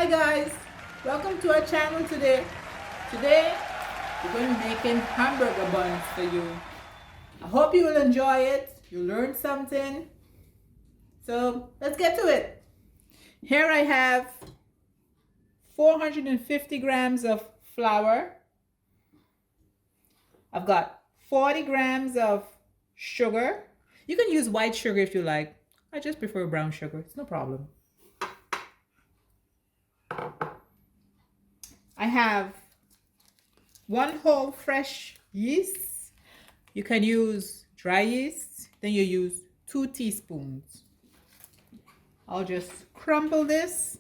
Hi guys, welcome to our channel today. Today we're going to be making hamburger buns for you. I hope you will enjoy it. You learned something. So let's get to it. Here I have 450 grams of flour. I've got 40 grams of sugar. You can use white sugar if you like. I just prefer brown sugar. It's no problem. I have one whole fresh yeast. You can use dry yeast. Then you use 2 teaspoons. I'll just crumble this.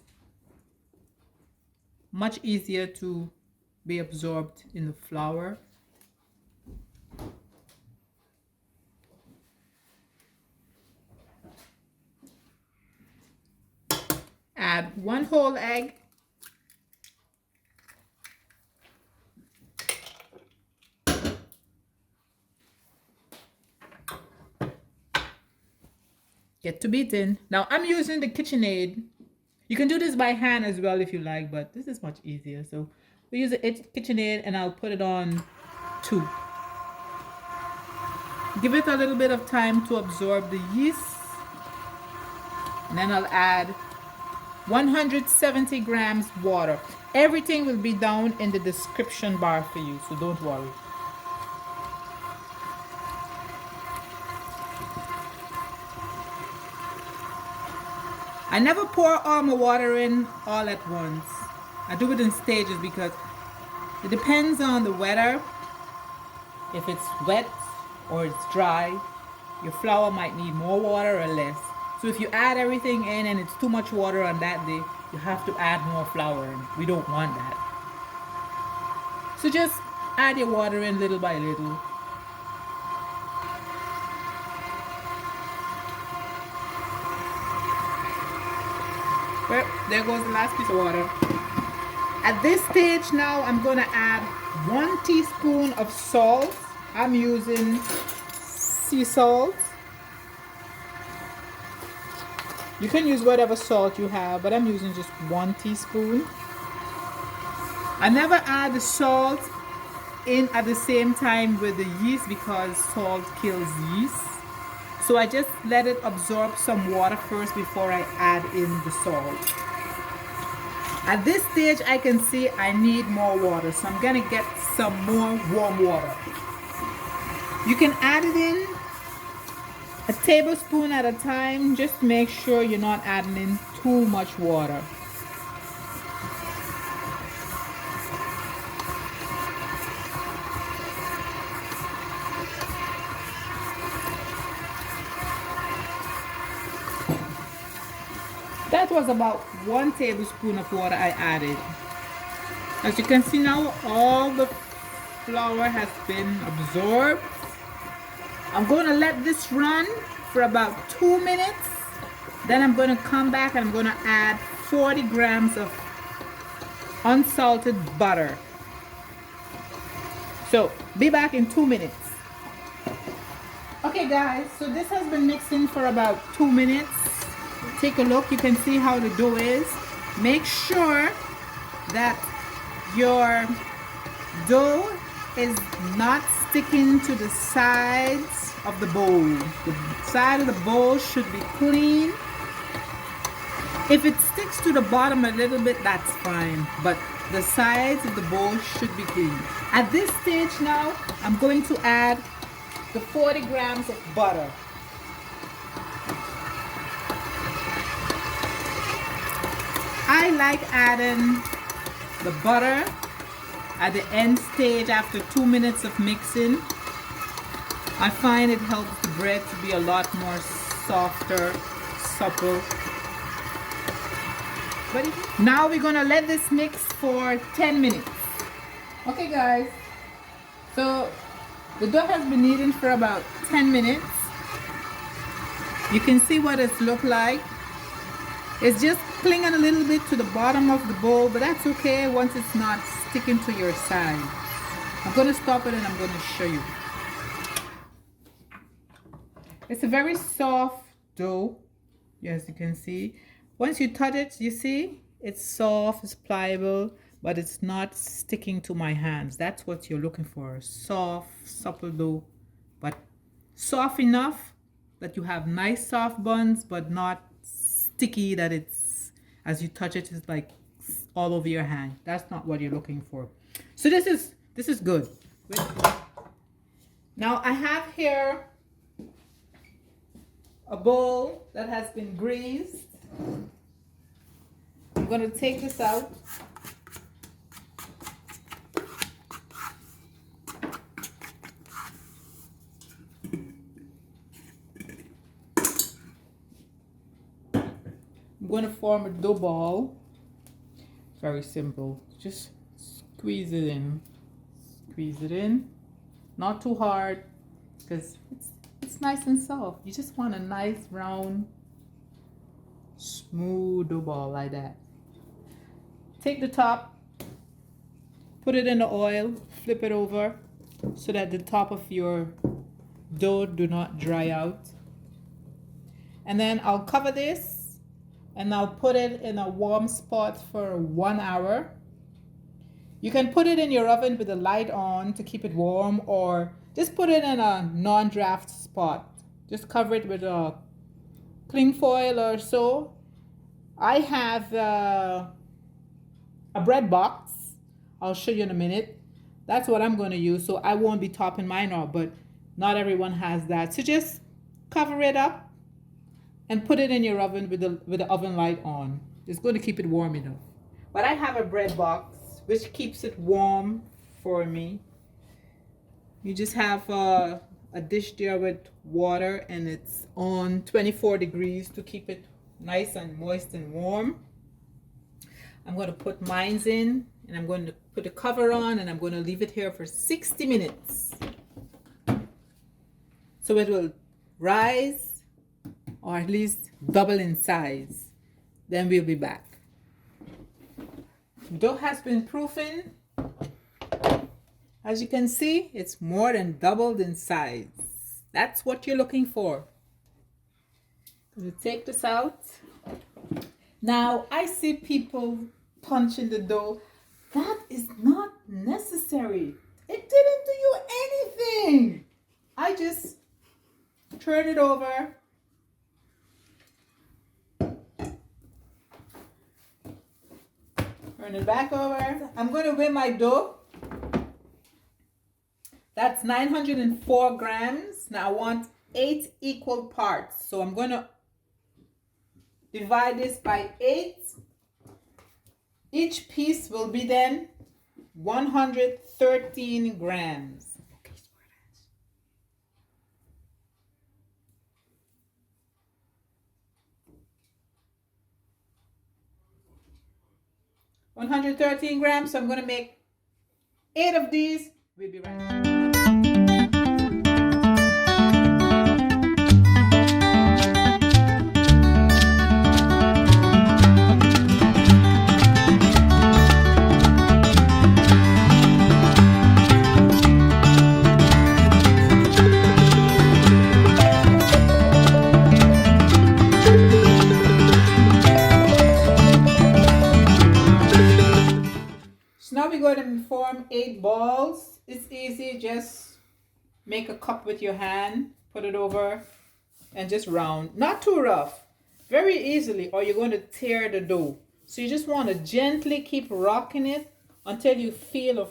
Much easier to be absorbed in the flour. Add 1 whole egg. Get to beating. Now I'm using the KitchenAid. You can do this by hand as well if you like, but this is much easier. So we use the KitchenAid and I'll put it on 2. Give it a little bit of time to absorb the yeast. And then I'll add 170 grams water. Everything will be down in the description bar for you, so don't worry. I never pour all my water in all at once. I do it in stages because it depends on the weather. If it's wet or it's dry, your flour might need more water or less. So if you add everything in and it's too much water on that day, you have to add more flour in. We don't want that. So just add your water in little by little. Well, there goes the last piece of water. At this stage now, I'm going to add 1 teaspoon of salt. I'm using sea salt. You can use whatever salt you have, but I'm using just 1 teaspoon. I never add the salt in at the same time with the yeast because salt kills yeast. So I just let it absorb some water first before I add in the salt. At this stage, I can see I need more water, so I'm gonna get some more warm water. You can add it in a tablespoon at a time. Just make sure you're not adding in too much water. That was about 1 tablespoon of water I added. As you can see now, all the flour has been absorbed. I'm going to let this run for about 2 minutes. Then I'm going to come back and I'm going to add 40 grams of unsalted butter. So be back in 2 minutes. Okay guys, so this has been mixing for about 2 minutes. Take a look, you can see how the dough is. Make sure that your dough is not sticking to the sides of the bowl. The side of the bowl should be clean. If it sticks to the bottom a little bit, that's fine, but the sides of the bowl should be clean. At this stage now, I'm going to add the 40 grams of butter. I like adding the butter at the end stage after 2 minutes of mixing. I find it helps the bread to be a lot more softer, supple. But now we're gonna let this mix for 10 minutes. Okay guys, so the dough has been kneading for about 10 minutes. You can see what it's looked like. It's just clinging a little bit to the bottom of the bowl, but that's okay once it's not sticking to your side. I'm going to stop it and I'm going to show you. It's a very soft dough, as you can see. Once you touch it, you see, It's soft, it's pliable, but it's not sticking to my hands. That's what you're looking for. Soft, supple dough, but soft enough that you have nice soft buns, but not sticky that it's, as you touch it, it's like all over your hand. That's not what you're looking for. So this is good. Now I have here a bowl that has been greased. I'm going to take this out. I'm going to form a dough ball. Very simple. Just squeeze it in. Squeeze it in. Not too hard because it's nice and soft. You just want a nice round smooth dough ball like that. Take the top, put it in the oil, flip it over so that the top of your dough do not dry out. And then I'll cover this and I'll put it in a warm spot for 1 hour. You can put it in your oven with the light on to keep it warm, or just put it in a non-draft spot. Just cover it with a cling foil or so. I have a bread box. I'll show you in a minute. That's what I'm going to use, so I won't be topping mine off, but not everyone has that. So just cover it up and put it in your oven with the oven light on. It's going to keep it warm enough. But I have a bread box which keeps it warm for me. You just have a dish there with water and it's on 24 degrees to keep it nice and moist and warm. I'm going to put mine in and I'm going to put the cover on and I'm going to leave it here for 60 minutes. So it will rise or at least double in size. Then we'll be back. Dough has been proofing. As you can see, it's more than doubled in size. That's what you're looking for. I'm going to take this out. Now, I see people punching the dough. That is not necessary. It didn't do you anything. I just turn it over. Turn it back over. I'm going to weigh my dough. That's 904 grams. Now I want 8 equal parts. So I'm going to divide this by 8. Each piece will be then 113 grams. 113 grams. So I'm going to make 8 of these. We'll be right back. Now we're going to form 8 balls. It's easy. Just make a cup with your hand, put it over, and just round. Not too rough. Very easily, or you're going to tear the dough. So you just want to gently keep rocking it until you feel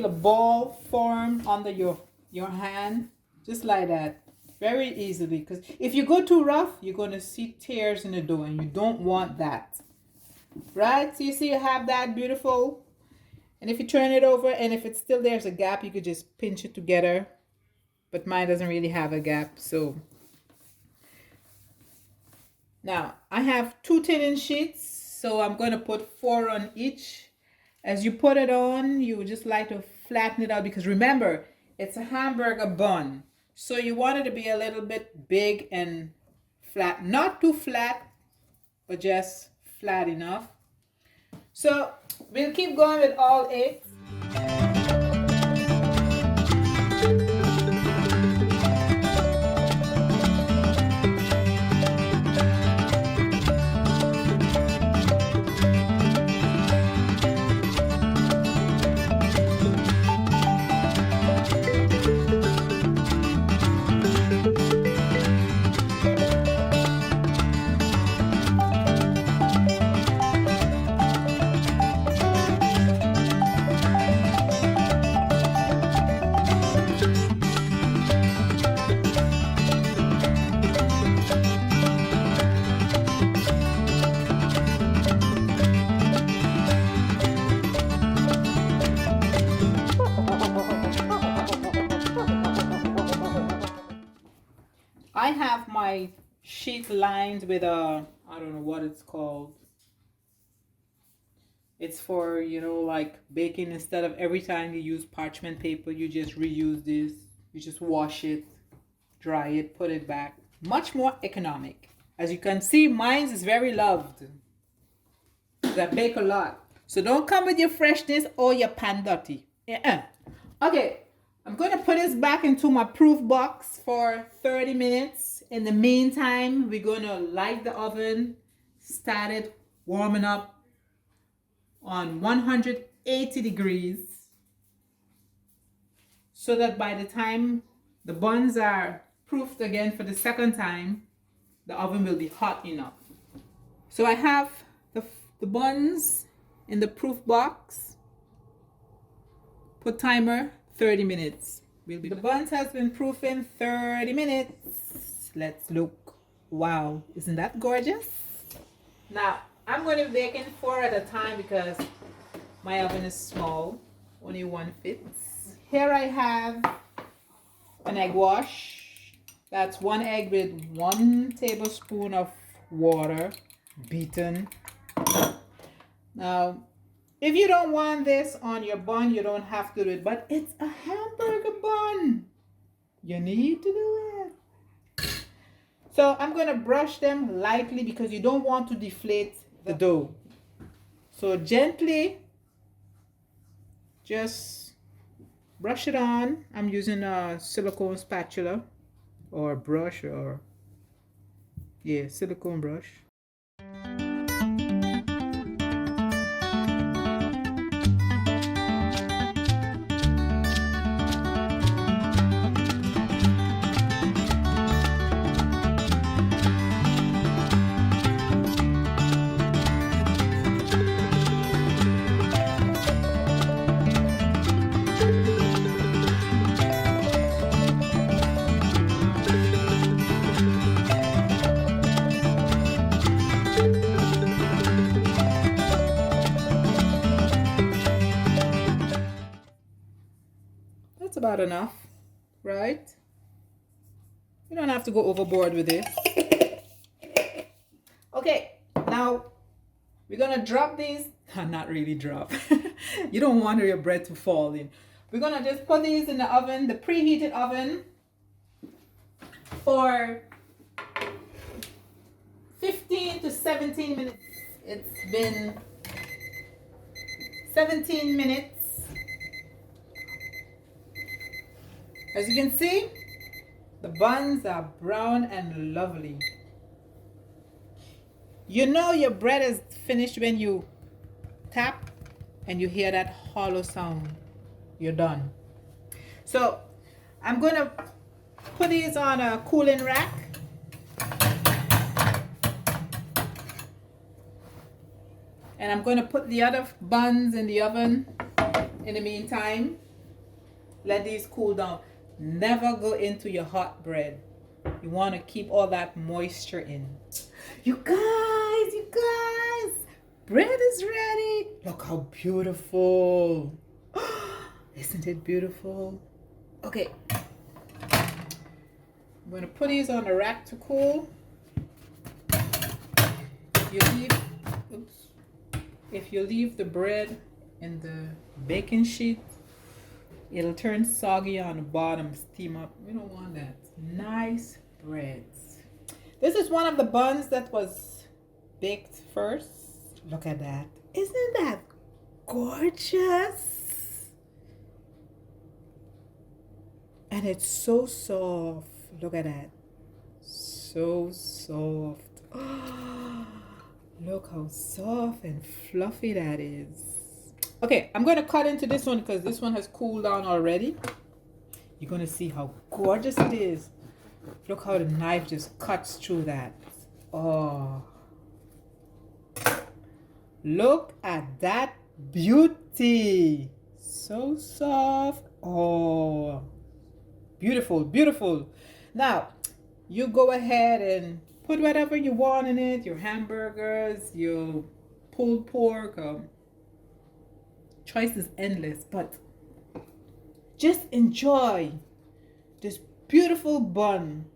a ball form under your hand. Just like that. Very easily. Because if you go too rough, you're going to see tears in the dough, and you don't want that. Right? So you see you have that beautiful. And if you turn it over and if it's still there's a gap, you could just pinch it together. But mine doesn't really have a gap. So now I have 2 thinning sheets. So I'm going to put 4 on each. As you put it on, you just like to flatten it out. Because remember, it's a hamburger bun. So you want it to be a little bit big and flat. Not too flat, but just flat enough. So we'll keep going with all 8. have my sheet lined with a, I don't know what it's called. It's for, you know, like baking. Instead of every time you use parchment paper, you just reuse this. You just wash it, dry it, put it back. Much more economic. As you can see, mine is very loved. I bake a lot. So don't come with your freshness or your pan dirty. Okay, I'm going to put this back into my proof box for 30 minutes. In the meantime, we're going to light the oven, start it warming up on 180 degrees so that by the time the buns are proofed again for the second time, the oven will be hot enough. So I have the buns in the proof box. Put timer 30 minutes. The buns has been proofing 30 minutes. Let's look. Wow, isn't that gorgeous? Now I'm going to be baking 4 at a time because my oven is small. Only one fits. Here I have an egg wash. That's 1 egg with 1 tablespoon of water beaten. Now, if you don't want this on your bun, you don't have to do it, but it's a hamburger bun. You need to do it. So I'm going to brush them lightly because you don't want to deflate the dough. So gently, just brush it on. I'm using a silicone spatula or brush or, yeah, silicone brush. That's about enough, right? You don't have to go overboard with this. Okay, now we're gonna drop these. Not really drop. You don't want your bread to fall in. We're gonna just put these in the oven, the preheated oven, for 15 to 17 minutes. It's been 17 minutes. As you can see, the buns are brown and lovely. You know your bread is finished when you tap and you hear that hollow sound. You're done. So I'm going to put these on a cooling rack. And I'm going to put the other buns in the oven in the meantime. Let these cool down. Never go into your hot bread. You want to keep all that moisture in. You guys, bread is ready. Look how beautiful. Isn't it beautiful? Okay. I'm going to put these on the rack to cool. If you leave the bread in the baking sheet, it'll turn soggy on the bottom, steam up. We don't want that. Nice breads. This is one of the buns that was baked first. Look at that. Isn't that gorgeous? And it's so soft. Look at that. So soft. Look how soft and fluffy that is. Okay, I'm going to cut into this one because this one has cooled down already. You're going to see how gorgeous it is. Look how the knife just cuts through that. Oh. Look at that beauty. So soft. Oh. Beautiful, beautiful. Now, you go ahead and put whatever you want in it. Your hamburgers, your pulled pork. Choice is endless, but just enjoy this beautiful bun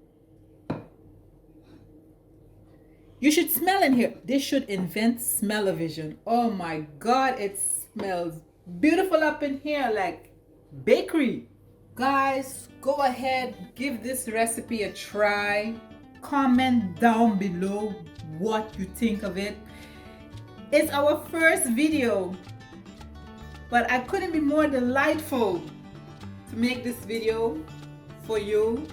You should smell in here. They should invent smell-o-vision. Oh my God, it smells beautiful up in here, like bakery. Guys, go ahead, give this recipe a try. Comment down below what you think of it. It's our first video, but I couldn't be more delightful to make this video for you.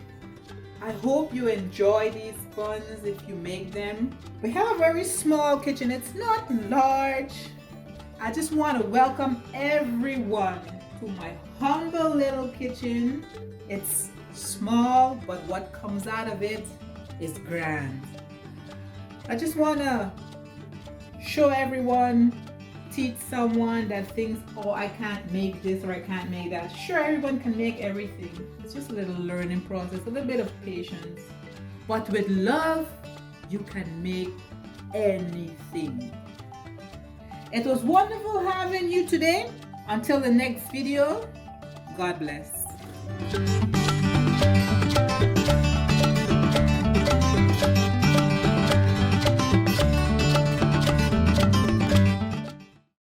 I hope you enjoy these buns if you make them. We have a very small kitchen. It's not large. I just want to welcome everyone to my humble little kitchen. It's small, but what comes out of it is grand. I just want to show everyone, teach someone that thinks, oh, I can't make this or I can't make that. Sure, everyone can make everything. It's just a little learning process, a little bit of patience. But with love, you can make anything. It was wonderful having you today. Until the next video, God bless.